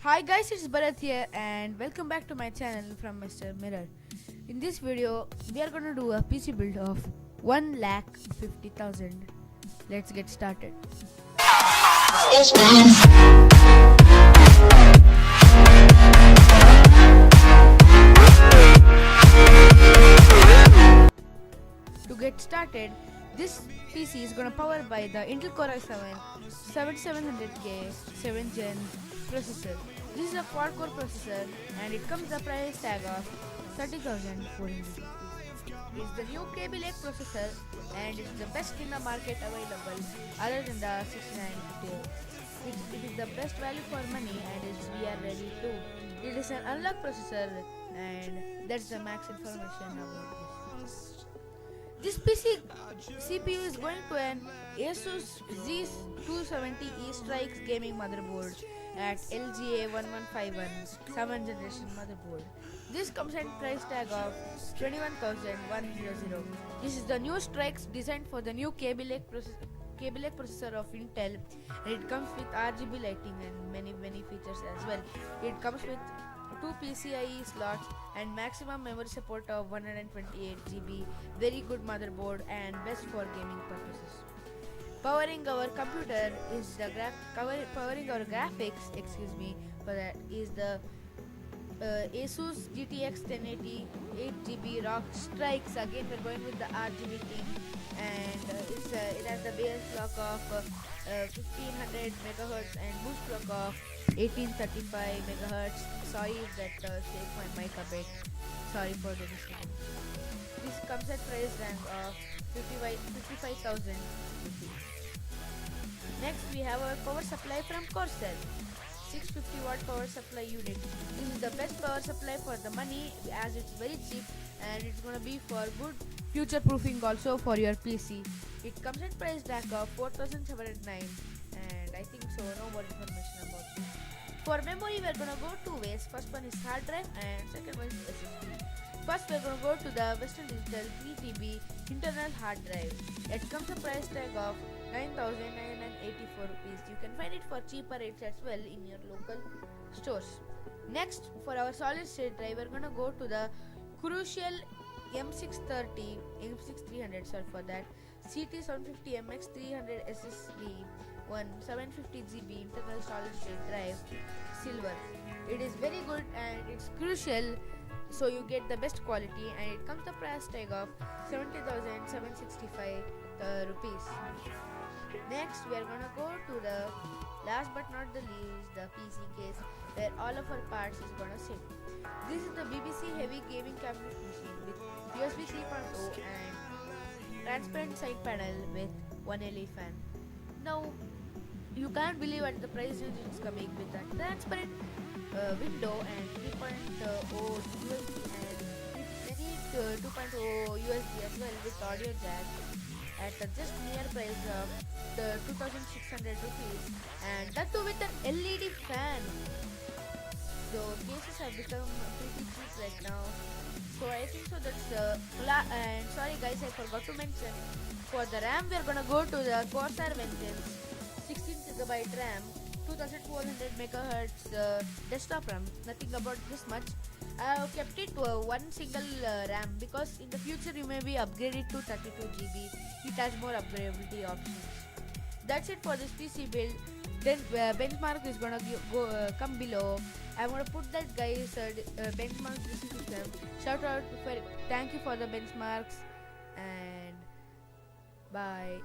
Hi guys, it's Bharat here and welcome back to my channel from Mr.Mirror. In this video, we are gonna do a PC build of 1,50,000. Let's get started. To get started, this PC is gonna power by the Intel Core i7 7700K 7th gen processor. This is a quad-core processor and it comes with a price tag of 30,400 rupees. It's the new KB Lake processor and it's the best in the market available other than the 6950. It is the best value for money and it's VR ready too. It is an unlock processor and that's the max information about this. This PC CPU is going to an Asus Z270E STRIX gaming motherboard at LGA1151 7th generation motherboard. This comes at price tag of 21,100. This is the new STRIX designed for the new KB Lake processor of Intel, and it comes with RGB lighting and many features as well. It comes with 2 PCIe slots and maximum memory support of 128 GB. Very good motherboard and best for gaming purposes. Powering our computer is the powering our graphics. For that is the Asus GTX 1080 8GB ROG STRIX. Again, we're going with the RGB thing, and it has the base clock of 1500 MHz and boost clock of 1835 MHz. Sorry if that shake my mic a bit. Sorry for the disturbance. This comes at price rank of 55,000 rupees. Next, we have our power supply from CORSAIR. 650 watt power supply unit. This is the best power supply for the money as it's very cheap and it's gonna be for good future proofing also for your PC. It comes at price tag of 4,709 and I think so no more information about it. For memory we are gonna go two ways. First one is hard drive and second one is SSD. First we are gonna go to the Western Digital 3TB internal hard drive. It comes at price tag of 9,984 rupees. You can find it for cheaper rates as well in your local stores. Next, for our solid state drive, we're gonna go to the Crucial M630, M6300, sorry for that, CT750 MX300 SSD, 750 GB internal solid state drive, silver. It is very good and it's Crucial, so you get the best quality, and it comes the price tag of 70,765 rupees. Next, we are gonna go to the last but not the least, the PC case where all of our parts is gonna sit. This is the BBC heavy gaming cabinet machine with USB 3.0 and transparent side panel with 1 LED fan. Now, you can't believe at the price range it's coming with a transparent window and 3.0 USB and any 2.0 USB as well with audio jack at a just near price of the 2,600 rupees, and that too with an LED fan. So cases have become pretty cheap right now. So I think so that's and sorry guys, I forgot to mention, for the RAM we are gonna go to the CORSAIR Vengeance 16GB RAM, 2400 MHz desktop RAM. Nothing about this much. I have kept it to one single RAM because in the future you may be upgraded to 32GB. It has more upgradability options. That's it for this PC build. Then benchmark is gonna come below. I'm gonna put that guys benchmark description. Shout out for thank you for the benchmarks and bye.